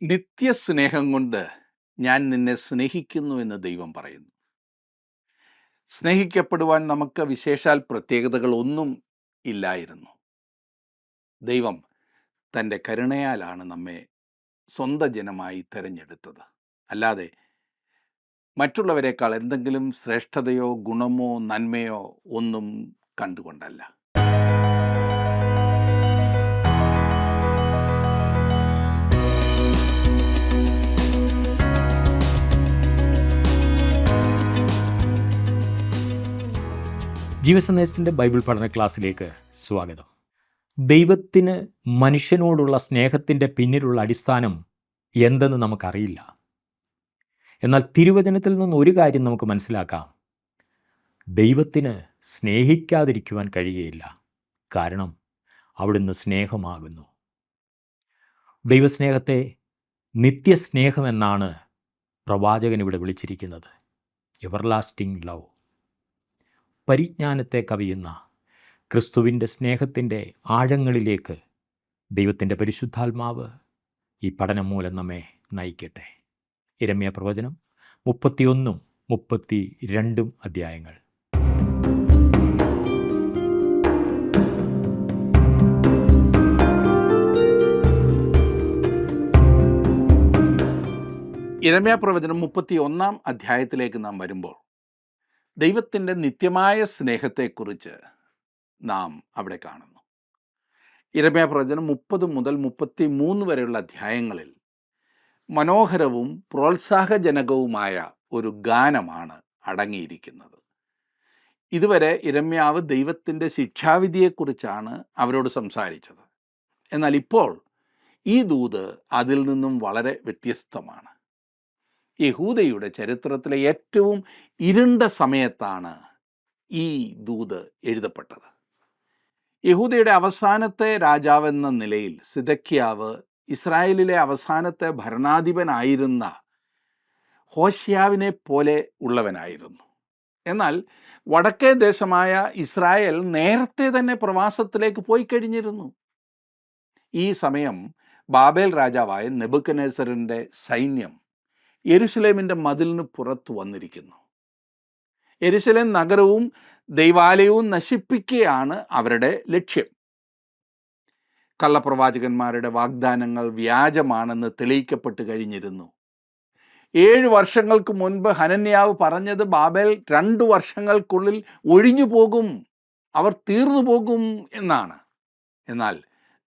നിത്യസ്നേഹം കൊണ്ട് ഞാൻ നിന്നെ സ്നേഹിക്കുന്നു എന്ന് ദൈവം പറയുന്നു. സ്നേഹിക്കപ്പെടുവാൻ നമുക്ക് വിശേഷാൽ പ്രത്യേകതകളൊന്നും ഇല്ലായിരുന്നു. ദൈവം തൻ്റെ കരുണയാലാണ് നമ്മെ സ്വന്തം ജനമായി തിരഞ്ഞെടുത്തത്. അല്ലാതെ മറ്റുള്ളവരെക്കാൾ എന്തെങ്കിലും ശ്രേഷ്ഠതയോ ഗുണമോ നന്മയോ ഒന്നും കണ്ടുകൊണ്ടല്ല. ജീവസന്ദേശത്തിൻ്റെ ബൈബിൾ പഠന ക്ലാസ്സിലേക്ക് സ്വാഗതം. ദൈവത്തിന് മനുഷ്യനോടുള്ള സ്നേഹത്തിൻ്റെ പിന്നിലുള്ള അടിസ്ഥാനം എന്തെന്ന് നമുക്കറിയില്ല. എന്നാൽ തിരുവചനത്തിൽ നിന്ന് ഒരു കാര്യം നമുക്ക് മനസ്സിലാക്കാം. ദൈവത്തിന് സ്നേഹിക്കാതിരിക്കുവാൻ കഴിയുകയില്ല. കാരണം അവിടുന്ന് സ്നേഹമാകുന്നു. ദൈവസ്നേഹത്തെ നിത്യസ്നേഹമെന്നാണ് പ്രവാചകൻ ഇവിടെ വിളിച്ചിരിക്കുന്നത്. Everlasting love. പരിജ്ഞാനത്തെ കവിയുന്ന ക്രിസ്തുവിൻ്റെ സ്നേഹത്തിൻ്റെ ആഴങ്ങളിലേക്ക് ദൈവത്തിൻ്റെ പരിശുദ്ധാത്മാവ് ഈ പഠനം മൂലം നമ്മെ നയിക്കട്ടെ. യിരെമ്യാ പ്രവചനം 31, 32 അധ്യായങ്ങൾ. യിരെമ്യാ പ്രവചനം 31 അധ്യായത്തിലേക്ക് നാം വരുമ്പോൾ ദൈവത്തിൻ്റെ നിത്യമായ സ്നേഹത്തെക്കുറിച്ച് നാം അവിടെ കാണുന്നു. യിരെമ്യാ പ്രവചനം 30 മുതൽ 33 വരെയുള്ള അധ്യായങ്ങളിൽ മനോഹരവും പ്രോത്സാഹജനകവുമായ ഒരു ഗാനമാണ് അടങ്ങിയിരിക്കുന്നത്. ഇതുവരെ യിരെമ്യാവ് ദൈവത്തിൻ്റെ ശിക്ഷാവിധിയെക്കുറിച്ചാണ് അവരോട് സംസാരിച്ചത്. എന്നാൽ ഇപ്പോൾ ഈ ദൂത് അതിൽ നിന്നും വളരെ വ്യത്യസ്തമാണ്. യഹൂദയുടെ ചരിത്രത്തിലെ ഏറ്റവും ഇരുണ്ട സമയത്താണ് ഈ ദൂത് എഴുതപ്പെട്ടത്. യഹൂദയുടെ അവസാനത്തെ രാജാവെന്ന നിലയിൽ സിദക്കിയാവ് ഇസ്രായേലിലെ അവസാനത്തെ ഭരണാധിപനായിരുന്ന ഹോശിയാവിനെ പോലെ ഉള്ളവനായിരുന്നു. എന്നാൽ വടക്കേ ദേശമായ ഇസ്രായേൽ നേരത്തെ തന്നെ പ്രവാസത്തിലേക്ക് പോയി കഴിഞ്ഞിരുന്നു. ഈ സമയം ബാബേൽ രാജാവായ നെബൂഖദ്നേസറിൻ്റെ സൈന്യം യെരുശലേമിൻ്റെ മതിലിന് പുറത്തു വന്നിരിക്കുന്നു. യെരുശലേം നഗരവും ദൈവാലയവും നശിപ്പിക്കുകയാണ് അവരുടെ ലക്ഷ്യം. കള്ളപ്രവാചകന്മാരുടെ വാഗ്ദാനങ്ങൾ വ്യാജമാണെന്ന് തെളിയിക്കപ്പെട്ട് കഴിഞ്ഞിരുന്നു. 7 വർഷങ്ങൾക്ക് മുൻപ് ഹനന്യാവ് പറഞ്ഞത് ബാബേൽ 2 വർഷങ്ങൾക്കുള്ളിൽ ഒഴിഞ്ഞു പോകും, അവർ തീർന്നു പോകും എന്നാണ്. എന്നാൽ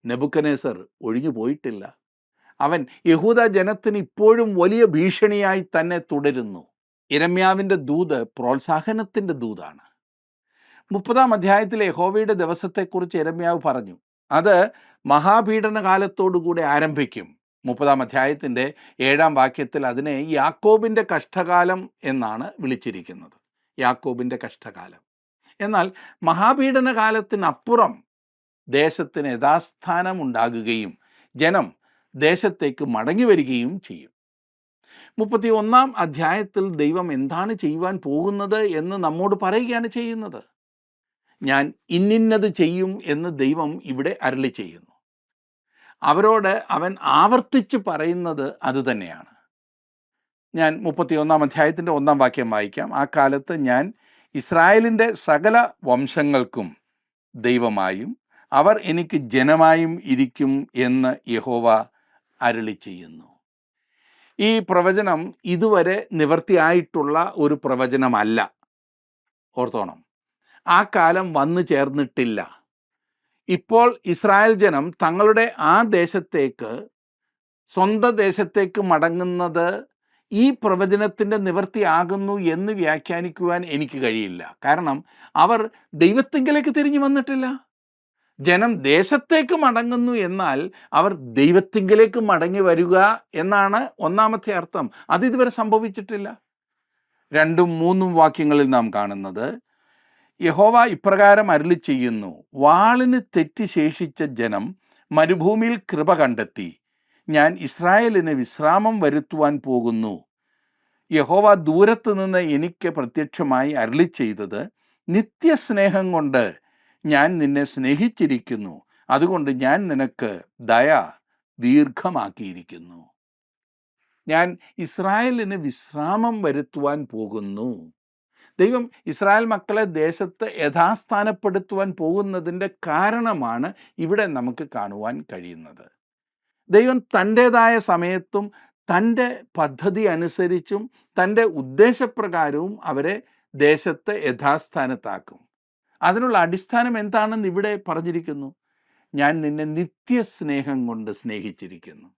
നെബൂഖദ്നേസർ ഒഴിഞ്ഞു പോയിട്ടില്ല. അവൻ യഹൂദ ജനത്തിന് ഇപ്പോഴും വലിയ ഭീഷണിയായി തന്നെ തുടരുന്നു. യിരെമ്യാവിൻ്റെ ദൂത് പ്രോത്സാഹനത്തിൻ്റെ ദൂതാണ്. 30 അധ്യായത്തിലെ യഹോവയുടെ ദിവസത്തെക്കുറിച്ച് യിരെമ്യാവ് പറഞ്ഞു. അത് മഹാപീഡന കാലത്തോടുകൂടി ആരംഭിക്കും. 30 അധ്യായത്തിൻ്റെ 7 വാക്യത്തിൽ അതിനെ യാക്കോബിൻ്റെ കഷ്ടകാലം എന്നാണ് വിളിച്ചിരിക്കുന്നത്. യാക്കോബിൻ്റെ കഷ്ടകാലം. എന്നാൽ മഹാപീഡന കാലത്തിനപ്പുറം ദേശത്തിന് യഥാസ്ഥാനം ഉണ്ടാകുകയും ജനം ദേശത്തേക്ക് മടങ്ങി വരികയും ചെയ്യും. 31 അധ്യായത്തിൽ ദൈവം എന്താണ് ചെയ്യുവാൻ പോകുന്നത് എന്ന് നമ്മോട് പറയുകയാണ് ചെയ്യുന്നത്. ഞാൻ ഇന്നിന്നത് ചെയ്യും എന്ന് ദൈവം ഇവിടെ അരുളി ചെയ്യുന്നു. അവരോട് അവൻ ആവർത്തിച്ച് പറയുന്നത് അതുതന്നെയാണ്. ഞാൻ 31 അധ്യായത്തിൻ്റെ 1 വാക്യം വായിക്കാം. ആ കാലത്ത് ഞാൻ ഇസ്രായേലിൻ്റെ സകല വംശങ്ങൾക്കും ദൈവമായും അവർ എനിക്ക് ജനമായും ഇരിക്കും എന്ന് യഹോവ അരുളി ചെയ്യുന്നു. ഈ പ്രവചനം ഇതുവരെ നിവർത്തിയായിട്ടുള്ള ഒരു പ്രവചനമല്ല. ഓർത്തോണം, ആ കാലം വന്നു ചേർന്നിട്ടില്ല. ഇപ്പോൾ ഇസ്രായേൽ ജനം തങ്ങളുടെ ആ ദേശത്തേക്ക്, സ്വന്തം ദേശത്തേക്ക് മടങ്ങുന്നത് ഈ പ്രവചനത്തിൻ്റെ നിവർത്തിയാകുന്നു എന്ന് വ്യാഖ്യാനിക്കുവാൻ എനിക്ക് കഴിയില്ല. കാരണം അവർ ദൈവത്തിങ്കലേക്ക് തിരിഞ്ഞു വന്നിട്ടില്ല. ജനം ദേശത്തേക്ക് മടങ്ങുന്നു എന്നാൽ അവർ ദൈവത്തിങ്കലേക്ക് മടങ്ങി വരിക എന്നാണ് ഒന്നാമത്തെ അർത്ഥം. അതിതുവരെ സംഭവിച്ചിട്ടില്ല. 2, 3 വാക്യങ്ങളിൽ നാം കാണുന്നത്, യഹോവ ഇപ്രകാരം അരുളി ചെയ്യുന്നു, വാളിന് തെറ്റി ശേഷിച്ച ജനം മരുഭൂമിയിൽ കൃപ കണ്ടെത്തി. ഞാൻ ഇസ്രായേലിന് വിശ്രാമം വരുത്തുവാൻ പോകുന്നു. യഹോവ ദൂരത്ത് നിന്ന് എനിക്ക് പ്രത്യക്ഷമായി അരുളി ചെയ്തത്, നിത്യസ്നേഹം കൊണ്ട് ഞാൻ നിന്നെ സ്നേഹിച്ചിരിക്കുന്നു, അതുകൊണ്ട് ഞാൻ നിനക്ക് ദയ ദീർഘമാക്കിയിരിക്കുന്നു. ഞാൻ ഇസ്രായേലിന് വിശ്രാമം വരുത്തുവാൻ പോകുന്നു. ദൈവം ഇസ്രായേൽ മക്കളെ ദേശത്ത് യഥാസ്ഥാനപ്പെടുത്തുവാൻ പോകുന്നതിൻ്റെ കാരണമാണ് ഇവിടെ നമുക്ക് കാണുവാൻ കഴിയുന്നത്. ദൈവം തൻ്റേതായ സമയത്തും തൻ്റെ പദ്ധതി അനുസരിച്ചും തൻ്റെ ഉദ്ദേശപ്രകാരവും അവരെ ദേശത്ത് യഥാസ്ഥാനത്താക്കും. അതിനുള്ള അടിസ്ഥാനം എന്താണെന്ന് ഇവിടെ പറഞ്ഞിരിക്കുന്നു. ഞാൻ നിന്നെ നിത്യസ്നേഹം കൊണ്ട് സ്നേഹിച്ചിരിക്കുന്നു.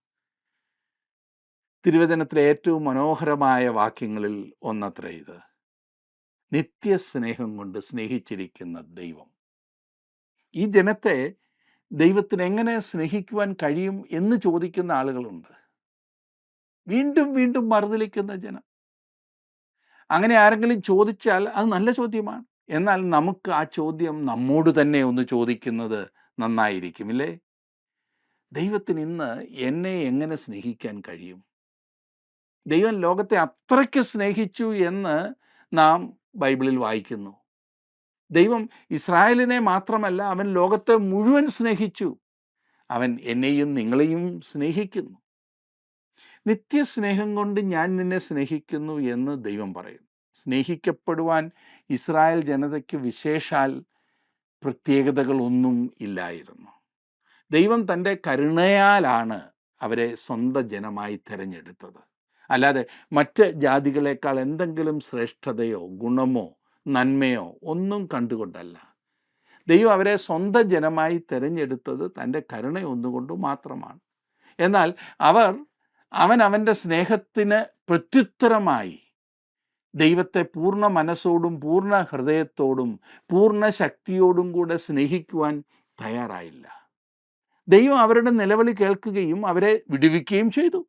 തിരുവചനത്തിലെ ഏറ്റവും മനോഹരമായ വാക്യങ്ങളിൽ ഒന്നത്രേ ഇത്. നിത്യസ്നേഹം കൊണ്ട് സ്നേഹിച്ചിരിക്കുന്ന ദൈവം. ഈ ജനത്തെ ദൈവത്തിന് എങ്ങനെ സ്നേഹിക്കുവാൻ കഴിയും എന്ന് ചോദിക്കുന്ന ആളുകളുണ്ട്. വീണ്ടും വീണ്ടും മറുതലിക്കുന്ന ജനം. അങ്ങനെ ആരെങ്കിലും ചോദിച്ചാൽ അത് നല്ല ചോദ്യമാണ്. എന്നാൽ നമുക്ക് ആ ചോദ്യം നമ്മോട് തന്നെ ഒന്ന് ചോദിക്കുന്നത് നന്നായിരിക്കുമില്ലേ? ദൈവത്തിന് ഇന്ന് എന്നെ എങ്ങനെ സ്നേഹിക്കാൻ കഴിയും? ദൈവം ലോകത്തെ അത്രയ്ക്ക് സ്നേഹിച്ചു എന്ന് നാം ബൈബിളിൽ വായിക്കുന്നു. ദൈവം ഇസ്രായേലിനെ മാത്രമല്ല, അവൻ ലോകത്തെ മുഴുവൻ സ്നേഹിച്ചു. അവൻ എന്നെയും നിങ്ങളെയും സ്നേഹിക്കുന്നു. നിത്യസ്നേഹം കൊണ്ട് ഞാൻ നിന്നെ സ്നേഹിക്കുന്നു എന്ന് ദൈവം പറയും. സ്നേഹിക്കപ്പെടുവാൻ ഇസ്രായേൽ ജനതയ്ക്ക് വിശേഷാൽ പ്രത്യേകതകളൊന്നും ഇല്ലായിരുന്നു. ദൈവം തൻ്റെ കരുണയാലാണ് അവരെ സ്വന്തം ജനമായി തിരഞ്ഞെടുത്തത്. അല്ലാതെ മറ്റ് ജാതികളെക്കാൾ എന്തെങ്കിലും ശ്രേഷ്ഠതയോ ഗുണമോ നന്മയോ ഒന്നും കണ്ടുകൊണ്ടല്ല. ദൈവം അവരെ സ്വന്തം ജനമായി തിരഞ്ഞെടുത്തത് തൻ്റെ കരുണ ഒന്നുകൊണ്ട് മാത്രമാണ്. എന്നാൽ അവൻ്റെ സ്നേഹത്തിന് പ്രത്യുത്തരമായി ദൈവത്തെ പൂർണ്ണ മനസ്സോടും പൂർണ്ണ ഹൃദയത്തോടും പൂർണ്ണ ശക്തിയോടും കൂടെ സ്നേഹിക്കുവാൻ തയ്യാറായില്ല. ദൈവം അവരുടെ നിലവിളി കേൾക്കുകയും അവരെ വിടുവിക്കുകയും ചെയ്തു.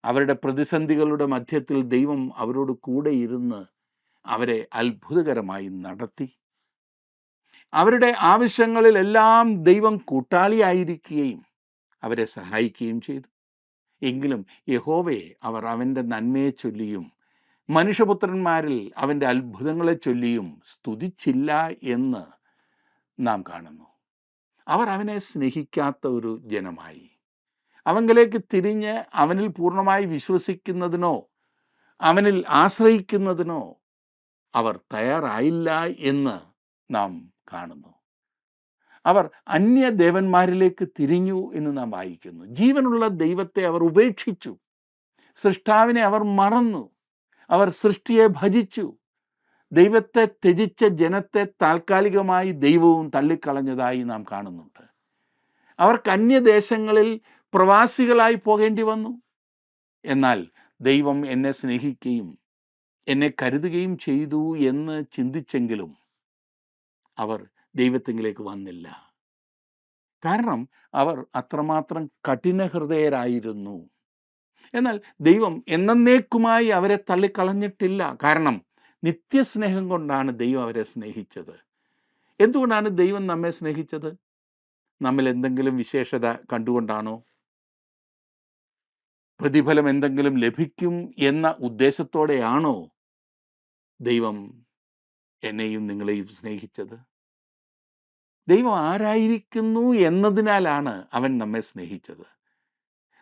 അവരുടെ പ്രതിസന്ധികളുടെ മധ്യത്തിൽ ദൈവം അവരോട് കൂടെ ഇരുന്ന് അവരെ അത്ഭുതകരമായി നടത്തി. അവരുടെ ആവശ്യങ്ങളിലെല്ലാം ദൈവം കൂട്ടാളിയായിരിക്കുകയും അവരെ സഹായിക്കുകയും ചെയ്തു. എങ്കിലും യഹോവയെ അവർ അവൻ്റെ നന്മയെ ചൊല്ലിയും മനുഷ്യപുത്രന്മാരിൽ അവൻ്റെ അത്ഭുതങ്ങളെ ചൊല്ലിയും സ്തുതിച്ചില്ല എന്ന് നാം കാണുന്നു. അവർ അവനെ സ്നേഹിക്കാത്ത ഒരു ജനമായി. അവങ്കിലേക്ക് തിരിഞ്ഞ് അവനിൽ പൂർണ്ണമായി വിശ്വസിക്കുന്നതിനോ അവനിൽ ആശ്രയിക്കുന്നതിനോ അവർ തയ്യാറായില്ല എന്ന് നാം കാണുന്നു. അവർ അന്യദേവന്മാരിലേക്ക് തിരിഞ്ഞു എന്ന് നാം വായിക്കുന്നു. ജീവനുള്ള ദൈവത്തെ അവർ ഉപേക്ഷിച്ചു. സൃഷ്ടാവിനെ അവർ മറന്നു. അവർ സൃഷ്ടിയെ ഭജിച്ചു. ദൈവത്തെ ത്യജിച്ച ജനത്തെ താൽക്കാലികമായി ദൈവവും തള്ളിക്കളഞ്ഞതായി നാം കാണുന്നുണ്ട്. അവർക്ക് അന്യദേശങ്ങളിൽ പ്രവാസികളായി പോകേണ്ടി വന്നു. എന്നാൽ ദൈവം എന്നെ സ്നേഹിക്കുകയും എന്നെ കരുതുകയും ചെയ്തു എന്ന് ചിന്തിച്ചെങ്കിലും അവർ ദൈവത്തിലേക്ക് വന്നില്ല. കാരണം അവർ അത്രമാത്രം കഠിനഹൃദയരായിരുന്നു. എന്നാൽ ദൈവം എന്നേക്കുമായി അവരെ തള്ളിക്കളഞ്ഞിട്ടില്ല. കാരണം നിത്യസ്നേഹം കൊണ്ടാണ് ദൈവം അവരെ സ്നേഹിച്ചത്. എന്തുകൊണ്ടാണ് ദൈവം നമ്മെ സ്നേഹിച്ചത്? നമ്മിൽ എന്തെങ്കിലും വിശേഷത കണ്ടുകൊണ്ടാണോ? പ്രതിഫലം എന്തെങ്കിലും ലഭിക്കും എന്ന ഉദ്ദേശത്തോടെയാണോ ദൈവം എന്നെയും നിങ്ങളെയും സ്നേഹിച്ചത്? ദൈവം ആരായിരിക്കുന്നു എന്നതിനാലാണ് അവൻ നമ്മെ സ്നേഹിച്ചത്.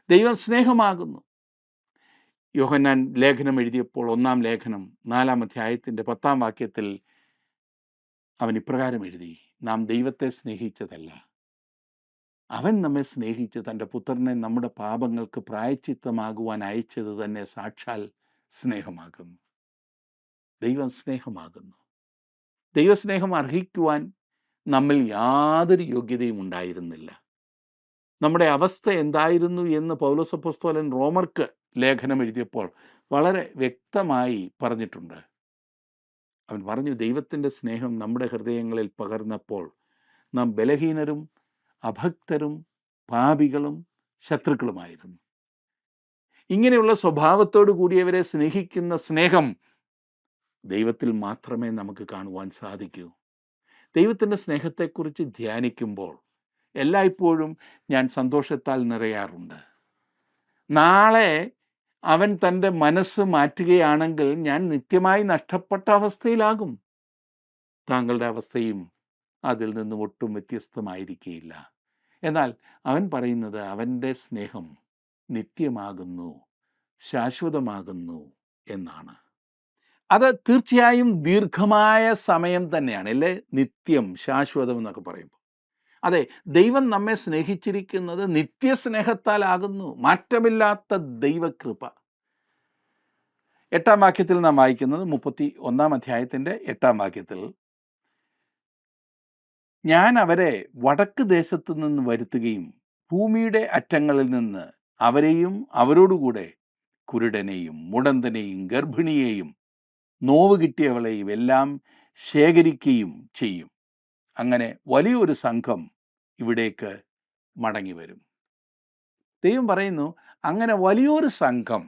ദൈവം സ്നേഹമാകുന്നു. യോഹന്നാൻ ലേഖനം എഴുതിയപ്പോൾ 1-ാം ലേഖനം 4-ാം അധ്യായത്തിൻ്റെ 10-ാം വാക്യത്തിൽ അവൻ ഇപ്രകാരം എഴുതി: നാം ദൈവത്തെ സ്നേഹിച്ചതല്ല, അവൻ നമ്മെ സ്നേഹിച്ച് തൻ്റെ പുത്രനെ നമ്മുടെ പാപങ്ങൾക്ക് പ്രായശ്ചിത്തമാകുവാൻ അയച്ചത് തന്നെ സാക്ഷാൽ സ്നേഹമാകുന്നു. ദൈവം സ്നേഹമാകുന്നു. ദൈവസ്നേഹം അർഹിക്കുവാൻ നമ്മിൽ യാതൊരു യോഗ്യതയും ഉണ്ടായിരുന്നില്ല. നമ്മുടെ അവസ്ഥ എന്തായിരുന്നു എന്ന് പൗലോസ് അപ്പോസ്തലൻ റോമർക്ക് ലേഖനം എഴുതിയപ്പോൾ വളരെ വ്യക്തമായി പറഞ്ഞിട്ടുണ്ട്. അവൻ പറഞ്ഞു, ദൈവത്തിൻ്റെ സ്നേഹം നമ്മുടെ ഹൃദയങ്ങളിൽ പകർന്നപ്പോൾ നാം ബലഹീനരും അഭക്തരും പാപികളും ശത്രുക്കളുമായിരുന്നു. ഇങ്ങനെയുള്ള സ്വഭാവത്തോടു കൂടിയവരെ സ്നേഹിക്കുന്ന സ്നേഹം ദൈവത്തിൽ മാത്രമേ നമുക്ക് കാണുവാൻ സാധിക്കൂ. ദൈവത്തിൻ്റെ സ്നേഹത്തെക്കുറിച്ച് ധ്യാനിക്കുമ്പോൾ എല്ലായ്പ്പോഴും ഞാൻ സന്തോഷത്താൽ നിറയാറുണ്ട്. നാളെ അവൻ തൻ്റെ മനസ്സ് മാറ്റുകയാണെങ്കിൽ ഞാൻ നിത്യമായി നഷ്ടപ്പെട്ട അവസ്ഥയിലാകും. താങ്കളുടെ അവസ്ഥയും അതിൽ നിന്നും ഒട്ടും വ്യത്യസ്തമായിരിക്കുകയില്ല. എന്നാൽ അവൻ പറയുന്നത് അവൻ്റെ സ്നേഹം നിത്യമാകുന്നു. ശാശ്വതമാകുന്നു എന്നാണ്. അത് തീർച്ചയായും ദീർഘമായ സമയം തന്നെയാണ് അല്ലേ? നിത്യം, ശാശ്വതം എന്നൊക്കെ പറയുമ്പോൾ. അതെ, ദൈവം നമ്മെ സ്നേഹിച്ചിരിക്കുന്നത് നിത്യസ്നേഹത്താലാകുന്നു. മാറ്റമില്ലാത്ത ദൈവകൃപ. 8-ാം വാക്യത്തിൽ നാം വായിക്കുന്നത്, 31-ാം അധ്യായത്തിൻ്റെ 8-ാം വാക്യത്തിൽ, ഞാൻ അവരെ വടക്ക് ദേശത്തു നിന്ന് വരുത്തുകയും ഭൂമിയുടെ അറ്റങ്ങളിൽ നിന്ന് അവരെയും അവരോടുകൂടെ കുരുടനെയും മുടന്തനെയും ഗർഭിണിയെയും നോവ് കിട്ടിയവളെയും എല്ലാം ശേഖരിക്കുകയും ചെയ്യും. അങ്ങനെ വലിയൊരു സംഘം ഇവിടേക്ക് മടങ്ങി വരും. ദൈവം പറയുന്നു, അങ്ങനെ വലിയൊരു സംഘം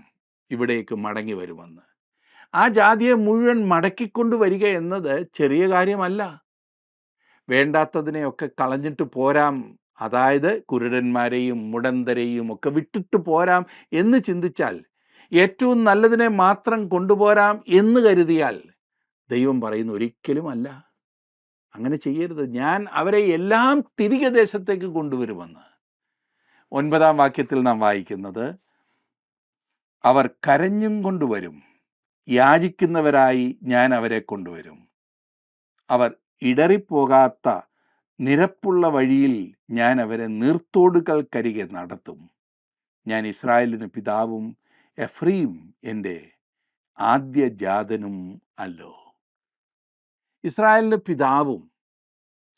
ഇവിടേക്ക് മടങ്ങി വരുമെന്ന്. ആ ജാതിയെ മുഴുവൻ മടക്കിക്കൊണ്ടുവരിക എന്നത് ചെറിയ കാര്യമല്ല. വേണ്ടാത്തതിനെയൊക്കെ കളഞ്ഞിട്ട് പോരാം, അതായത് കുരുടന്മാരെയും മുടന്തരെയും ഒക്കെ വിട്ടിട്ട് പോരാം എന്ന് ചിന്തിച്ചാൽ, ഏറ്റവും നല്ലതിനെ മാത്രം കൊണ്ടുപോരാം എന്ന് കരുതിയാൽ, ദൈവം പറയുന്നു ഒരിക്കലുമല്ല, അങ്ങനെ ചെയ്യരുത്. ഞാൻ അവരെ എല്ലാം തിരികെ ദേശത്തേക്ക് കൊണ്ടുവരുമെന്ന്. 9-ാം വാക്യത്തിൽ നാം വായിക്കുന്നത്, അവർ കരഞ്ഞും കൊണ്ടുവരും, യാചിക്കുന്നവരായി ഞാൻ അവരെ കൊണ്ടുവരും. അവർ ഇടറിപ്പോകാത്ത നിരപ്പുള്ള വഴിയിൽ ഞാൻ അവരെ നീർത്തോടുകൾക്കരികെ നടത്തും. ഞാൻ ഇസ്രായേലിന് പിതാവും എഫ്രീം എൻ്റെ ആദ്യജാതനും അല്ലോ. ഇസ്രായേലിന് പിതാവും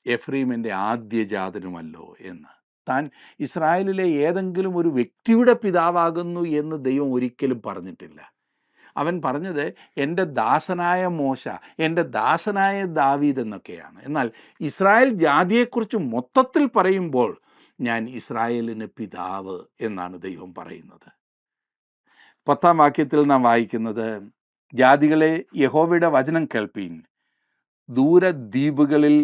എഫ്രീമിൻ്റെ ആദ്യജാതനുമല്ലോ എന്ന്. താൻ ഇസ്രായേലിലെ ഏതെങ്കിലും ഒരു വ്യക്തിയുടെ പിതാവാകുന്നു എന്ന് ദൈവം ഒരിക്കലും പറഞ്ഞിട്ടില്ല. അവൻ പറഞ്ഞത് എൻ്റെ ദാസനായ മോശ, എൻ്റെ ദാസനായ ദാവീദ് എന്നൊക്കെയാണ്. എന്നാൽ ഇസ്രായേൽ ജാതിയെക്കുറിച്ച് മൊത്തത്തിൽ പറയുമ്പോൾ ഞാൻ ഇസ്രായേലിന് പിതാവ് എന്നാണ് ദൈവം പറയുന്നത്. 10-ാം വാക്യത്തിൽ നാം വായിക്കുന്നത്, ജാതികളെ യഹോവയുടെ വചനം കേൾപ്പീൻ, ദൂരദ്വീപുകളിൽ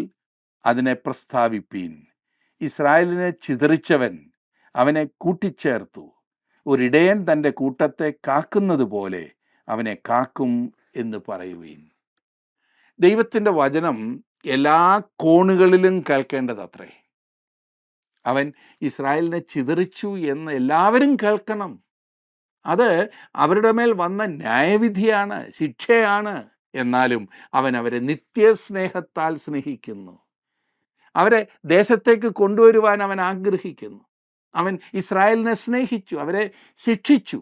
അതിനെ പ്രസ്താവിപ്പീൻ. ഇസ്രായേലിനെ ചിതറിച്ചവൻ അവനെ കൂട്ടിച്ചേർത്തു. ഒരിടയൻ തൻ്റെ കൂട്ടത്തെ കാക്കുന്നത് പോലെ അവനെ കാക്കും എന്ന് പറയുവീൻ. ദൈവത്തിൻ്റെ വചനം എല്ലാ കോണുകളിലും കേൾക്കേണ്ടതത്രേ. അവൻ ഇസ്രായേലിനെ ചിതറിച്ചു എന്ന് എല്ലാവരും കേൾക്കണം. അത് അവരുടെ മേൽ വന്ന ന്യായവിധിയാണ്, ശിക്ഷയാണ്. എന്നാലും അവൻ അവരെ നിത്യസ്നേഹത്താൽ സ്നേഹിക്കുന്നു. അവരെ ദേശത്തേക്ക് കൊണ്ടുവരുവാൻ അവൻ ആഗ്രഹിക്കുന്നു. അവൻ ഇസ്രായേലിനെ സ്നേഹിച്ചു, അവരെ ശിക്ഷിച്ചു.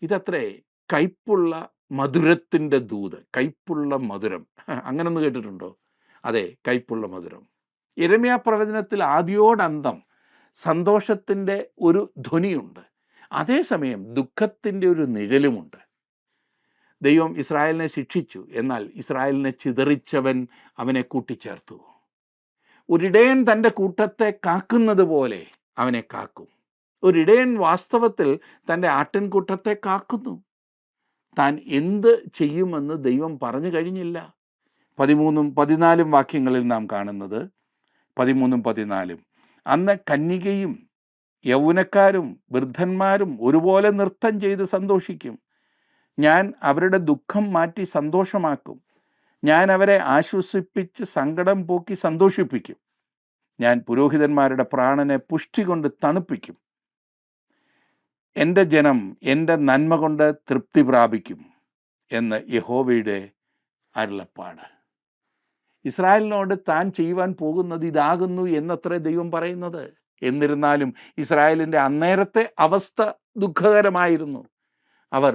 ഇതത്രേ കയ്പുള്ള മധുരത്തിൻ്റെ ദൂത്. കയ്പുള്ള മധുരം, അങ്ങനൊന്ന് കേട്ടിട്ടുണ്ടോ? അതെ, കയ്പുള്ള മധുരം. യിരെമ്യാ പ്രവചനത്തിൽ ആദിയോടന്തം സന്തോഷത്തിൻ്റെ ഒരു ധ്വനിയുണ്ട്, അതേസമയം ദുഃഖത്തിൻ്റെ ഒരു നിഴലുമുണ്ട്. ദൈവം ഇസ്രായേലിനെ ശിക്ഷിച്ചു, എന്നാൽ ഇസ്രായേലിനെ ചിതറിച്ചവൻ അവനെ കൂട്ടിച്ചേർത്തു. ഒരിടയൻ തൻ്റെ കൂട്ടത്തെ കാക്കുന്നത് പോലെ അവനെ കാക്കും. ഒരിടയൻ വാസ്തവത്തിൽ തൻ്റെ ആട്ടിൻകൂട്ടത്തെ കാക്കുന്നു. താൻ എന്ത് ചെയ്യുമെന്ന് ദൈവം പറഞ്ഞു കഴിഞ്ഞില്ല. 13-ഉം 14-ഉം വാക്യങ്ങളിൽ നാം കാണുന്നത്, 13-ഉം 14-ഉം, അന്ന് കന്യകയും യൗവനക്കാരും വൃദ്ധന്മാരും ഒരുപോലെ നൃത്തം ചെയ്ത് സന്തോഷിക്കും. ഞാൻ അവരുടെ ദുഃഖം മാറ്റി സന്തോഷമാക്കും. ഞാൻ അവരെ ആശ്വസിപ്പിച്ച് സങ്കടം പോക്കി സന്തോഷിപ്പിക്കും. ഞാൻ പുരോഹിതന്മാരുടെ പ്രാണനെ പുഷ്ടി കൊണ്ട് തണുപ്പിക്കും. എൻ്റെ ജനം എൻ്റെ നന്മ കൊണ്ട് തൃപ്തി പ്രാപിക്കും എന്ന് യഹോവയുടെ അരുളപ്പാട്. ഇസ്രായേലിനോട് താൻ ചെയ്യുവാൻ പോകുന്നത് ഇതാകുന്നു എന്നത്രേ ദൈവം പറയുന്നത്. എന്നിരുന്നാലും ഇസ്രായേലിൻ്റെ അന്നേരത്തെ അവസ്ഥ ദുഃഖകരമായിരുന്നു. അവർ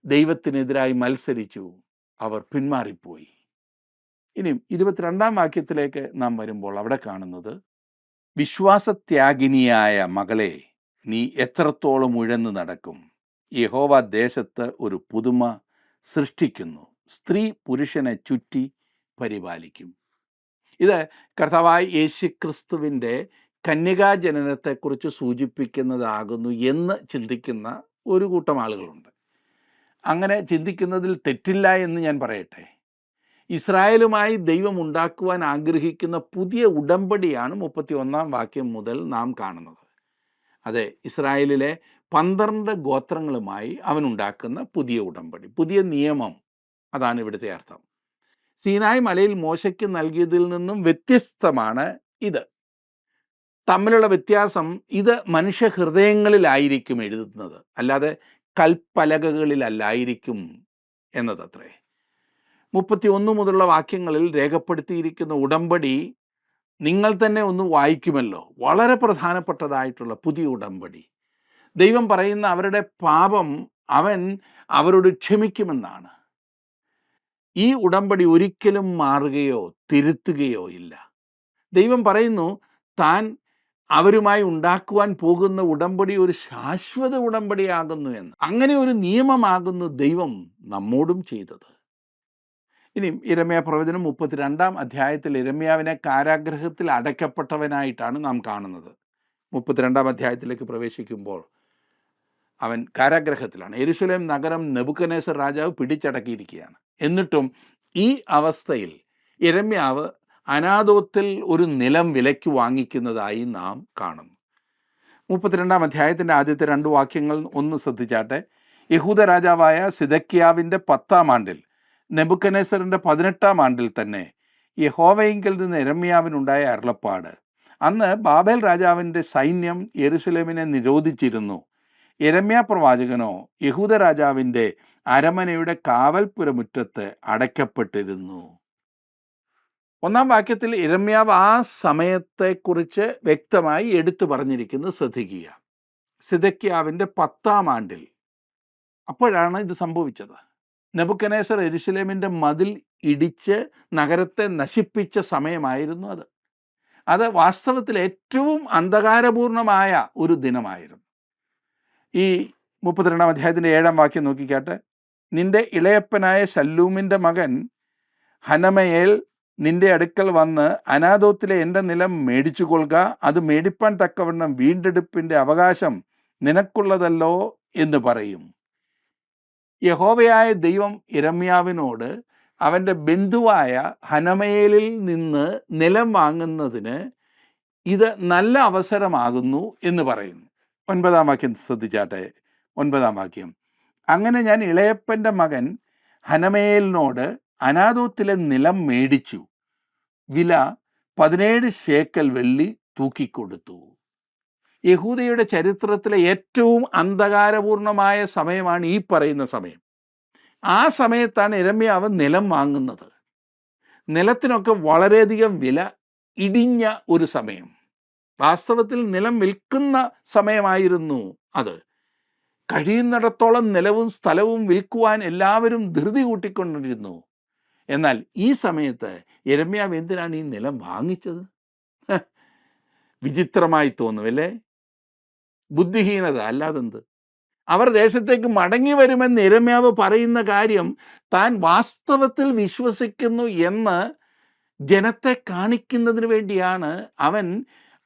ദൈവത്തിനെതിരായി മത്സരിച്ചു, അവർ പിന്മാറിപ്പോയി. ഇനി 22-ാം വാക്യത്തിലേക്ക് നാം വരുമ്പോൾ അവിടെ കാണുന്നത്, വിശ്വാസത്യാഗിനിയായ മകളെ, നീ എത്രത്തോളം ഉഴന്നു നടക്കും? യഹോവ ദേശത്ത് ഒരു പുതുമ സൃഷ്ടിക്കുന്നു, സ്ത്രീ പുരുഷനെ ചുറ്റി പരിപാലിക്കും. ഇത് കർത്താവായ യേശുക്രിസ്തുവിൻ്റെ കന്യകാജനനത്തെക്കുറിച്ച് സൂചിപ്പിക്കുന്നതാകുന്നു എന്ന് ചിന്തിക്കുന്ന ഒരു കൂട്ടം ആളുകളുണ്ട്. അങ്ങനെ ചിന്തിക്കുന്നതിൽ തെറ്റില്ല എന്ന് ഞാൻ പറയട്ടെ. ഇസ്രായേലുമായി ദൈവം ഉണ്ടാക്കുവാൻ ആഗ്രഹിക്കുന്ന പുതിയ ഉടമ്പടിയാണ് 31-ാം വാക്യം മുതൽ നാം കാണുന്നത്. അതെ, ഇസ്രായേലിലെ 12 ഗോത്രങ്ങളുമായി അവൻ ഉണ്ടാക്കുന്ന പുതിയ ഉടമ്പടി, പുതിയ നിയമം. അതാണ് ഇവിടുത്തെ അർത്ഥം. സീനായ് മലയിൽ മോശയ്ക്ക് നൽകിയതിൽ നിന്നും വ്യത്യസ്തമാണ് ഇത്. തമ്മിലുള്ള വ്യത്യാസം, ഇത് മനുഷ്യ ഹൃദയങ്ങളിലായിരിക്കും എഴുതുന്നത്, അല്ലാതെ കൽപ്പലകകളിലല്ലായിരിക്കും എന്നതത്രേ. 31 മുതലുള്ള വാക്യങ്ങളിൽ രേഖപ്പെടുത്തിയിരിക്കുന്ന ഉടമ്പടി നിങ്ങൾ തന്നെ ഒന്ന് വായിക്കുമല്ലോ. വളരെ പ്രധാനപ്പെട്ടതായിട്ടുള്ള പുതിയ ഉടമ്പടി. ദൈവം പറയുന്ന അവരുടെ പാപം അവൻ അവരോട് ക്ഷമിക്കുമെന്നാണ്. ഈ ഉടമ്പടി ഒരിക്കലും മാറുകയോ തിരുത്തുകയോ ഇല്ല. ദൈവം പറയുന്നു താൻ അവരുമായി ഉണ്ടാക്കുവാൻ പോകുന്ന ഉടമ്പടി ഒരു ശാശ്വത ഉടമ്പടിയാകുന്നു എന്ന്. അങ്ങനെ ഒരു നിയമമാകുന്നു ദൈവം നമ്മോടും ചെയ്തത്. ഇനി യിരെമ്യാ പ്രവചനം 32-ാം അധ്യായത്തിൽ യിരെമ്യാവിനെ കാരാഗൃഹത്തിൽ അടയ്ക്കപ്പെട്ടവനായിട്ടാണ് നാം കാണുന്നത്. 32-ാം അധ്യായത്തിലേക്ക് പ്രവേശിക്കുമ്പോൾ അവൻ കാരാഗൃഹത്തിലാണ്. യെരൂശലേം നഗരം നെബൂഖദ്നേസർ രാജാവ് പിടിച്ചടക്കിയിരിക്കുകയാണ്. എന്നിട്ടും ഈ അവസ്ഥയിൽ യിരെമ്യാവ് അനാഥോത്തിൽ ഒരു നിലം വിലയ്ക്ക് വാങ്ങിക്കുന്നതായി നാം കാണുന്നു. 32-ാം അധ്യായത്തിൻ്റെ ആദ്യത്തെ 2 വാക്യങ്ങൾ ഒന്ന് ശ്രദ്ധിച്ചാട്ടെ. യഹൂദ രാജാവായ സിദെക്കീയാവിൻ്റെ 10-ാം ആണ്ടിൽ നെബൂഖദ്നേസറിൻ്റെ 18-ാം ആണ്ടിൽ തന്നെ യഹോവയിങ്കൽ നിന്ന് യിരെമ്യാവിനുണ്ടായ അരുളപ്പാട്. അന്ന് ബാബേൽ രാജാവിൻ്റെ സൈന്യം യെരൂശലേമിനെ നിരോധിച്ചിരുന്നു. യിരെമ്യാ പ്രവാചകനോ യഹൂദ രാജാവിൻ്റെ അരമനയുടെ കാവൽപ്പുരമുറ്റത്ത് അടയ്ക്കപ്പെട്ടിരുന്നു. 1-ാം വാക്യത്തിൽ യിരെമ്യാവ് ആ സമയത്തെക്കുറിച്ച് വ്യക്തമായി എടുത്തു പറഞ്ഞിരിക്കുന്നത് ശ്രദ്ധിക്കുക. സിദെക്കീയാവിൻ്റെ 10-ാം ആണ്ടിൽ അപ്പോഴാണ് ഇത് സംഭവിച്ചത്. നെബൂഖദ്നേസർ യെരൂശലേമിൻ്റെ മതിൽ ഇടിച്ച് നഗരത്തെ നശിപ്പിച്ച സമയമായിരുന്നു അത്. അത് വാസ്തവത്തിൽ ഏറ്റവും അന്ധകാരപൂർണമായ ഒരു ദിനമായിരുന്നു. ഈ 32-ാം അധ്യായത്തിൻ്റെ 7-ാം വാക്യം നോക്കിക്കാട്ടെ. നിന്റെ ഇളയപ്പനായ ശല്ലൂമിൻ്റെ മകൻ ഹനമയേൽ നിന്റെ അടുക്കൽ വന്ന് അനാഥോത്തിലെ എൻ്റെ നിലം മേടിച്ചു കൊള്ളുക, അത് മേടിപ്പാൻ തക്കവണ്ണം വീണ്ടെടുപ്പിൻ്റെ അവകാശം നിനക്കുള്ളതല്ലോ എന്ന് പറയും. യഹോവയായ ദൈവം യിരെമ്യാവിനോട് അവൻ്റെ ബന്ധുവായ ഹനമയേലിൽ നിന്ന് നിലം വാങ്ങുന്നതിന് ഇത് നല്ല അവസരമാകുന്നു എന്ന് പറയുന്നു. 9-ാം വാക്യം ശ്രദ്ധിച്ചാട്ടെ. 9-ാം വാക്യം, അങ്ങനെ ഞാൻ ഇളയപ്പൻ്റെ മകൻ ഹനമയേലിനോട് അനാഥോത്തിലെ നിലം മേടിച്ചു, വില 17 ശേക്കൽ വെള്ളി തൂക്കിക്കൊടുത്തു. യഹൂദയുടെ ചരിത്രത്തിലെ ഏറ്റവും അന്ധകാരപൂർണമായ സമയമാണ് ഈ പറയുന്ന സമയം. ആ സമയത്താണ് യിരെമ്യാവ് നിലം വാങ്ങുന്നത്. നിലത്തിനൊക്കെ വളരെയധികം വില ഇടിഞ്ഞ ഒരു സമയം. വാസ്തവത്തിൽ നിലം വിൽക്കുന്ന സമയമായിരുന്നു അത്. കഴിയുന്നിടത്തോളം നിലവും സ്ഥലവും വിൽക്കുവാൻ എല്ലാവരും ധൃതി കൂട്ടിക്കൊണ്ടിരുന്നു. എന്നാൽ ഈ സമയത്ത് യിരെമ്യാവ് എന്തിനാണ് ഈ നിലം വാങ്ങിച്ചത്? വിചിത്രമായി തോന്നുമല്ലേ? ബുദ്ധിഹീനത അല്ലാതെന്ത്. അവർ ദേശത്തേക്ക് മടങ്ങി വരുമെന്ന് യിരെമ്യാവ് പറയുന്ന കാര്യം താൻ വാസ്തവത്തിൽ വിശ്വസിക്കുന്നു എന്ന് ജനത്തെ കാണിക്കുന്നതിന് വേണ്ടിയാണ് അവൻ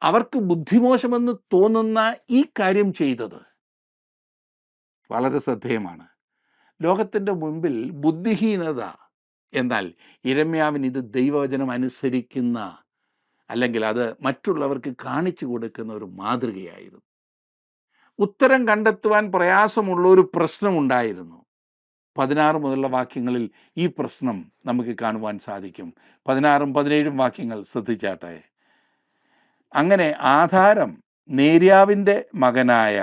അവർക്ക് ബുദ്ധിമോശമെന്ന് തോന്നുന്ന ഈ കാര്യം ചെയ്തത്. വളരെ ശ്രദ്ധേയമാണ്. ലോകത്തിൻ്റെ മുൻപിൽ ബുദ്ധിഹീനത എന്നാൽ യിരെമ്യാവിന് ഇത് ദൈവവചനം അനുസരിക്കുന്ന, അല്ലെങ്കിൽ അത് മറ്റുള്ളവർക്ക് കാണിച്ചു കൊടുക്കുന്ന ഒരു മാതൃകയായിരുന്നു. ഉത്തരം കണ്ടെത്തുവാൻ പ്രയാസമുള്ള ഒരു പ്രശ്നമുണ്ടായിരുന്നു. 16 മുതലുള്ള വാക്യങ്ങളിൽ ഈ പ്രശ്നം നമുക്ക് കാണുവാൻ സാധിക്കും. 16-ഉം 17-ഉം വാക്യങ്ങൾ ശ്രദ്ധിച്ചാട്ടെ. അങ്ങനെ ആധാരം നേര്യാവിൻ്റെ മകനായ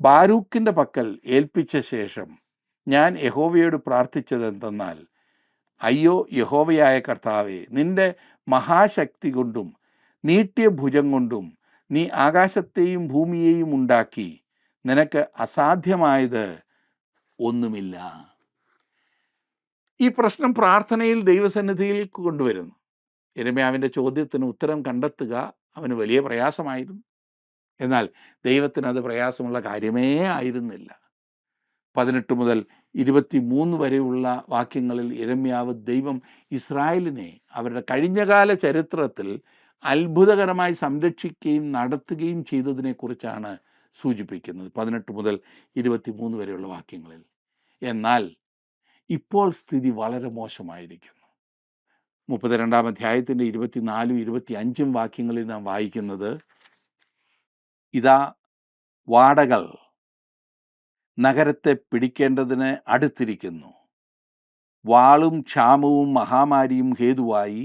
ബാരൂക്കിൻ്റെ പക്കൽ ഏൽപ്പിച്ച ശേഷം ഞാൻ യഹോവയോട് പ്രാർത്ഥിച്ചതെന്തെന്നാൽ, അയ്യോ യഹോവയായ കർത്താവേ, നിന്റെ മഹാശക്തി കൊണ്ടും നീട്ടിയ ഭുജം കൊണ്ടും നീ ആകാശത്തെയും ഭൂമിയെയും ഉണ്ടാക്കി, നിനക്ക് അസാധ്യമായത് ഒന്നുമില്ല. ഈ പ്രശ്നം പ്രാർത്ഥനയിൽ ദൈവസന്നിധിയിൽ കൊണ്ടുവരുന്നു. യിരെമ്യാവിൻ്റെ ചോദ്യത്തിന് ഉത്തരം കണ്ടെത്തുക അവന് വലിയ പ്രയാസമായിരുന്നു. എന്നാൽ ദൈവത്തിന് അത് പ്രയാസമുള്ള കാര്യമേ ആയിരുന്നില്ല. 18 മുതൽ 23 വരെയുള്ള വാക്യങ്ങളിൽ യിരെമ്യാവ് ദൈവം ഇസ്രായേലിനെ അവരുടെ കഴിഞ്ഞകാല ചരിത്രത്തിൽ അത്ഭുതകരമായി സംരക്ഷിക്കുകയും നടത്തുകയും ചെയ്തതിനെക്കുറിച്ചാണ് സൂചിപ്പിക്കുന്നത്. 18 മുതൽ 23 വരെയുള്ള വാക്യങ്ങളിൽ. എന്നാൽ ഇപ്പോൾ സ്ഥിതി വളരെ മോശമായിരിക്കുന്നു. 32-ാം അധ്യായത്തിൻ്റെ 24-ഉം 25-ഉം വാക്യങ്ങളിൽ നാം വായിക്കുന്നത്, ഇതാ വാടകൾ നഗരത്തെ പിടിക്കേണ്ടതിന് അടുത്തിരിക്കുന്നു. വാളും ക്ഷാമവും മഹാമാരിയും ഹേതുവായി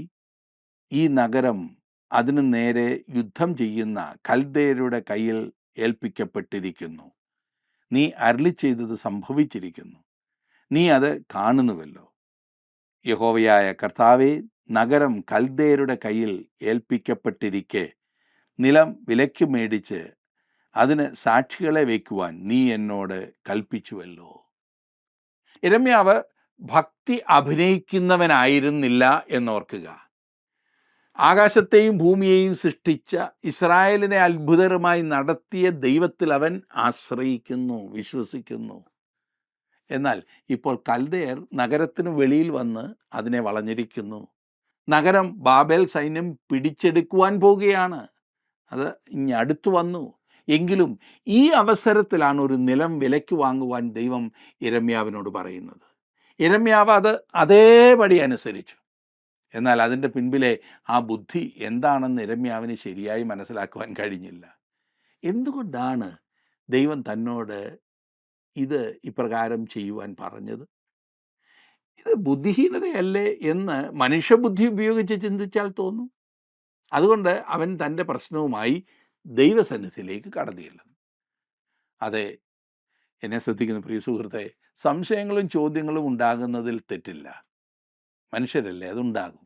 ഈ നഗരം അതിനു നേരെ യുദ്ധം ചെയ്യുന്ന കൽദയരുടെ കയ്യിൽ ഏൽപ്പിക്കപ്പെട്ടിരിക്കുന്നു. നീ അരുളി ചെയ്തത് സംഭവിച്ചിരിക്കുന്നു, നീ അത് കാണുന്നുവല്ലോ. യഹോവയായ കർത്താവേ, നഗരം കൽദയരുടെ കയ്യിൽ ഏൽപ്പിക്കപ്പെട്ടിരിക്കെ നിലം വിലയ്ക്ക് മേടിച്ച് അതിന് സാക്ഷികളെ വയ്ക്കുവാൻ നീ എന്നോട് കൽപ്പിച്ചുവല്ലോ. യിരെമ്യാവ് ഭക്തി അഭിനയിക്കുന്നവനായിരുന്നില്ല എന്നോർക്കുക. ആകാശത്തെയും ഭൂമിയെയും സൃഷ്ടിച്ച, ഇസ്രായേലിനെ അത്ഭുതകരമായി നടത്തിയ ദൈവത്തിൽ അവൻ ആശ്രയിക്കുന്നു, വിശ്വസിക്കുന്നു. എന്നാൽ ഇപ്പോൾ കൽദയർ നഗരത്തിന് വെളിയിൽ വന്ന് അതിനെ വളഞ്ഞിരിക്കുന്നു. നഗരം ബാബേൽ സൈന്യം പിടിച്ചെടുക്കുവാൻ പോവുകയാണ്. അത് ഇനി അടുത്തു വന്നു. എങ്കിലും ഈ അവസരത്തിലാണ് ഒരു നിലം വിലയ്ക്ക് വാങ്ങുവാൻ ദൈവം യിരെമ്യാവിനോട് പറയുന്നത്. യിരെമ്യാവ് അത് അതേപടി അനുസരിച്ചു. എന്നാൽ അതിൻ്റെ പിൻപിലെ ആ ബുദ്ധി എന്താണെന്ന് യിരെമ്യാവിന് ശരിയായി മനസ്സിലാക്കുവാൻ കഴിഞ്ഞില്ല. എന്തുകൊണ്ടാണ് ദൈവം തന്നോട് ഇത് ഇപ്രകാരം ചെയ്യുവാൻ പറഞ്ഞത്? ഇത് ബുദ്ധിഹീനതയല്ലേ എന്ന് മനുഷ്യബുദ്ധി ഉപയോഗിച്ച് ചിന്തിച്ചാൽ തോന്നും. അതുകൊണ്ട് അവൻ തൻ്റെ പ്രശ്നവുമായി ദൈവസന്നിധിയിലേക്ക് കടന്നു ചെല്ലുന്നു. അതെ, എന്നെ ശ്രദ്ധിക്കുന്ന പ്രിയ സുഹൃത്തെ, സംശയങ്ങളും ചോദ്യങ്ങളും ഉണ്ടാകുന്നതിൽ തെറ്റില്ല. മനുഷ്യരല്ലേ, അതുണ്ടാകും.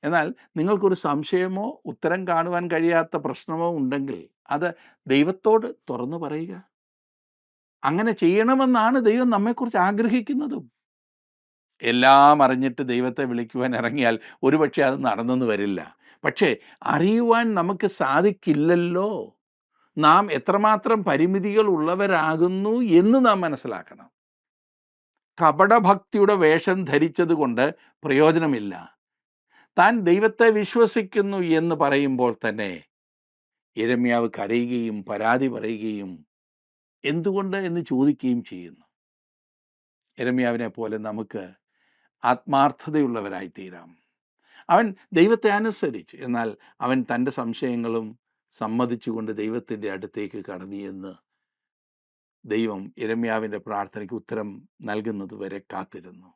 എന്നാൽ നിങ്ങൾക്കൊരു സംശയമോ ഉത്തരം കാണുവാൻ കഴിയാത്ത പ്രശ്നമോ ഉണ്ടെങ്കിൽ അത് ദൈവത്തോട് തുറന്നു പറയുക. അങ്ങനെ ചെയ്യണമെന്നാണ് ദൈവം നമ്മെക്കുറിച്ച് ആഗ്രഹിക്കുന്നതും. എല്ലാം അറിഞ്ഞിട്ട് ദൈവത്തെ വിളിക്കുവാൻ ഇറങ്ങിയാൽ ഒരുപക്ഷെ അത് നടന്നെന്ന് വരില്ല. പക്ഷേ അറിയുവാൻ നമുക്ക് സാധിക്കില്ലല്ലോ. നാം എത്രമാത്രം പരിമിതികൾ ഉള്ളവരാകുന്നു എന്ന് നാം മനസ്സിലാക്കണം. കപടഭക്തിയുടെ വേഷം ധരിച്ചതുകൊണ്ട് പ്രയോജനമില്ല. താൻ ദൈവത്തെ വിശ്വസിക്കുന്നു എന്ന് പറയുമ്പോൾ തന്നെ യിരെമ്യാവ് കരയുകയും പരാതി പറയുകയും എന്തുകൊണ്ട് എന്ന് ചോദിക്കുകയും ചെയ്യുന്നു. യിരെമ്യാവിനെ പോലെ നമുക്ക് ആത്മാർത്ഥതയുള്ളവരായി തീരാം. അവൻ ദൈവത്തെ അനുസരിച്ചു. എന്നാൽ അവൻ തൻ്റെ സംശയങ്ങളും സമ്മതിച്ചുകൊണ്ട് ദൈവത്തിൻ്റെ അടുത്തേക്ക് കടന്നു എന്ന് ദൈവം യിരെമ്യാവിൻ്റെ പ്രാർത്ഥനയ്ക്ക് ഉത്തരം നൽകുന്നത് വരെ കാത്തിരുന്നു.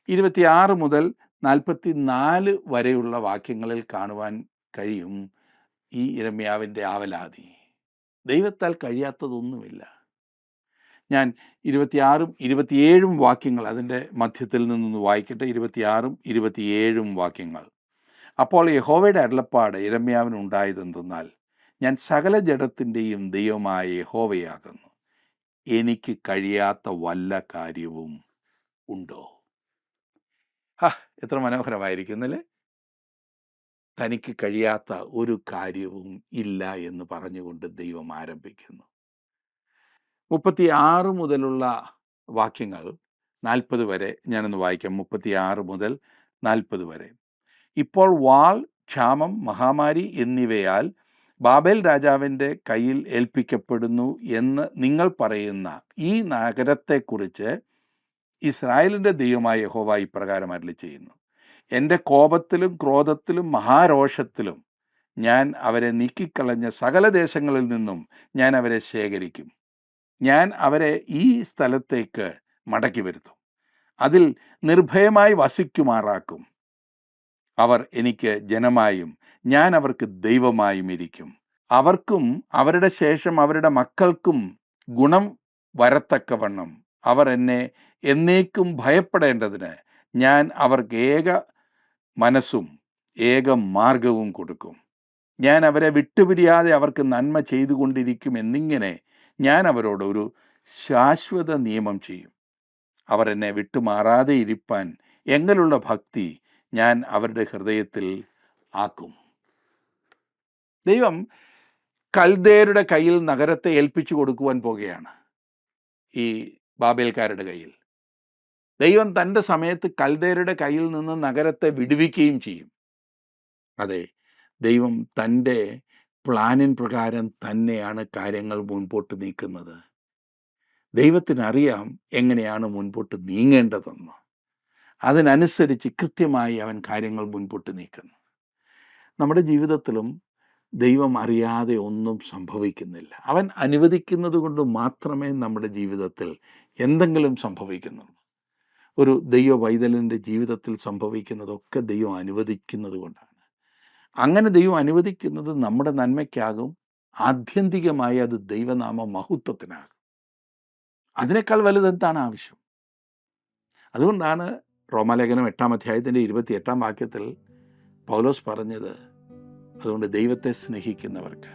26 മുതൽ 44 വരെയുള്ള വാക്യങ്ങളിൽ കാണുവാൻ കഴിയും ഈ യിരെമ്യാവിൻ്റെ ആവലാതി. ദൈവത്താൽ കഴിയാത്തതൊന്നുമില്ല. ഞാൻ 26ഉം 27ഉം വാക്യങ്ങൾ അതിൻ്റെ മധ്യത്തിൽ നിന്നൊന്ന് വായിക്കട്ടെ. 26ഉം 27ഉം വാക്യങ്ങൾ. അപ്പോൾ യഹോവയുടെ അരുളപ്പാട് യിരെമ്യാവിന് ഉണ്ടായതെന്തെന്നാൽ, ഞാൻ സകല ജഡത്തിൻ്റെയും ദൈവമായ യഹോവയാകുന്നു, എനിക്ക് കഴിയാത്ത വല്ല കാര്യവും ഉണ്ടോ? എത്ര മനോഹരമായിരിക്കുന്നല്ലേ. തനിക്ക് കഴിയാത്ത ഒരു കാര്യവും ഇല്ല എന്ന് പറഞ്ഞുകൊണ്ട് ദൈവം ആരംഭിക്കുന്നു. 36 മുതലുള്ള വാക്യങ്ങൾ 40 വരെ ഞാനൊന്ന് വായിക്കാം. 36 മുതൽ 40 വരെ. ഇപ്പോൾ വാൾ, ക്ഷാമം, മഹാമാരി എന്നിവയാൽ ബാബേൽ രാജാവിൻ്റെ കയ്യിൽ ഏൽപ്പിക്കപ്പെടുന്നു എന്ന് നിങ്ങൾ പറയുന്ന ഈ നഗരത്തെക്കുറിച്ച് ഇസ്രായേലിൻ്റെ ദൈവമായ യഹോവ ഇപ്രകാരം അരുളി ചെയ്യുന്നു, എൻ്റെ കോപത്തിലും ക്രോധത്തിലും മഹാരോഷത്തിലും ഞാൻ അവരെ നീക്കിക്കളഞ്ഞ സകല ദേശങ്ങളിൽ നിന്നും ഞാൻ അവരെ ശേഖരിക്കും. ഞാൻ അവരെ ഈ സ്ഥലത്തേക്ക് മടക്കി വരുത്തും, അതിൽ നിർഭയമായി വസിക്കുമാറാക്കും. അവർ എനിക്ക് ജനമായും ഞാൻ അവർക്ക് ദൈവമായും ഇരിക്കും. അവർക്കും അവരുടെ ശേഷം അവരുടെ മക്കൾക്കും ഗുണം വരത്തക്കവണ്ണം അവർ എന്നെ എന്നേക്കും ഭയപ്പെടേണ്ടതിന് ഞാൻ അവർക്ക് ഏക മനസ്സും ഏക മാർഗവും കൊടുക്കും. ഞാൻ അവരെ വിട്ടുപിരിയാതെ അവർക്ക് നന്മ ചെയ്തുകൊണ്ടിരിക്കും എന്നിങ്ങനെ ഞാൻ അവരോട് ഒരു ശാശ്വത നിയമം ചെയ്യും. അവർ എന്നെ വിട്ടുമാറാതെ ഇരിപ്പാൻ എങ്ങനെയുള്ള ഭക്തി ഞാൻ അവരുടെ ഹൃദയത്തിൽ ആക്കും. ദൈവം കൽദയരുടെ കയ്യിൽ നഗരത്തെ ഏൽപ്പിച്ചു കൊടുക്കുവാൻ പോകുകയാണ്. ഈ ബാബേൽക്കാരുടെ കയ്യിൽ ദൈവം തൻ്റെ സമയത്ത് കൽദയരുടെ കയ്യിൽ നിന്ന് നഗരത്തെ വിടുവിക്കുകയും ചെയ്യും. അതെ, ദൈവം തൻ്റെ പ്ലാനിൻ പ്രകാരം തന്നെയാണ് കാര്യങ്ങൾ മുൻപോട്ട് നീക്കുന്നത്. ദൈവത്തിനറിയാം എങ്ങനെയാണ് മുൻപോട്ട് നീങ്ങേണ്ടതെന്ന്. അതിനനുസരിച്ച് കൃത്യമായി അവൻ കാര്യങ്ങൾ മുൻപോട്ട് നീക്കുന്നു. നമ്മുടെ ജീവിതത്തിലും ദൈവം അറിയാതെ ഒന്നും സംഭവിക്കുന്നില്ല. അവൻ അനുവദിക്കുന്നത് കൊണ്ട് മാത്രമേ നമ്മുടെ ജീവിതത്തിൽ എന്തെങ്കിലും സംഭവിക്കുന്നുള്ളൂ. ഒരു ദൈവ പൈതലിൻ്റെ ജീവിതത്തിൽ സംഭവിക്കുന്നതൊക്കെ ദൈവം അനുവദിക്കുന്നത് കൊണ്ടാണ്. അങ്ങനെ ദൈവം അനുവദിക്കുന്നത് നമ്മുടെ നന്മയ്ക്കാകും, ആത്യന്തികമായി അത് ദൈവനാമ മഹത്വത്തിനാകും. അതിനേക്കാൾ വലുതെന്താണ് ആവശ്യം? അതുകൊണ്ടാണ് റോമാലേഖനം 8-ാം അധ്യായത്തിൻ്റെ 28-ാം വാക്യത്തിൽ പൗലോസ് പറഞ്ഞത്, അതുകൊണ്ട് ദൈവത്തെ സ്നേഹിക്കുന്നവർക്ക്,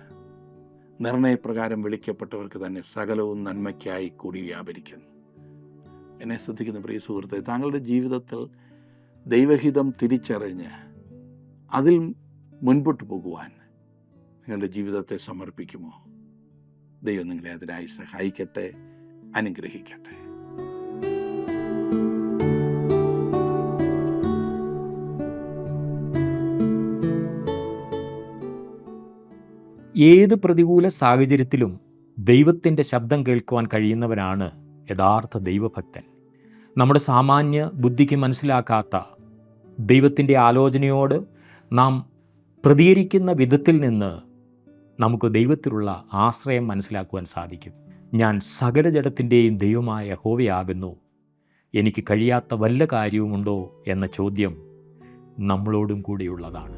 നിർണയപ്രകാരം വിളിക്കപ്പെട്ടവർക്ക് തന്നെ സകലവും നന്മയ്ക്കായി കൂടി വ്യാപരിക്കുന്നു. എന്നെ ശ്രദ്ധിക്കുന്ന പ്രിയ സുഹൃത്തെ, താങ്കളുടെ ജീവിതത്തിൽ ദൈവഹിതം തിരിച്ചറിഞ്ഞ് അതിൽ മുൻപോട്ട് പോകുവാൻ നിങ്ങളുടെ ജീവിതത്തെ സമർപ്പിക്കുമോ? ദൈവം നിങ്ങളെ അതിനായി സഹായിക്കട്ടെ, അനുഗ്രഹിക്കട്ടെ. ഏത് പ്രതികൂല സാഹചര്യത്തിലും ദൈവത്തിൻ്റെ ശബ്ദം കേൾക്കുവാൻ കഴിയുന്നവനാണ് യഥാർത്ഥ ദൈവഭക്തൻ. നമ്മുടെ സാമാന്യ ബുദ്ധിക്ക് മനസ്സിലാക്കാത്ത ദൈവത്തിൻ്റെ ആലോചനയോട് നാം പ്രതികരിക്കുന്ന വിധത്തിൽ നിന്ന് നമുക്ക് ദൈവത്തിലുള്ള ആശ്രയം മനസ്സിലാക്കുവാൻ സാധിക്കും. ഞാൻ സകല ജഡത്തിൻ്റെയും ദൈവമായ യഹോവയാകുന്നു, എനിക്ക് കഴിയാത്ത വല്ല കാര്യവുമുണ്ടോ എന്ന ചോദ്യം നമ്മളോടും കൂടിയുള്ളതാണ്.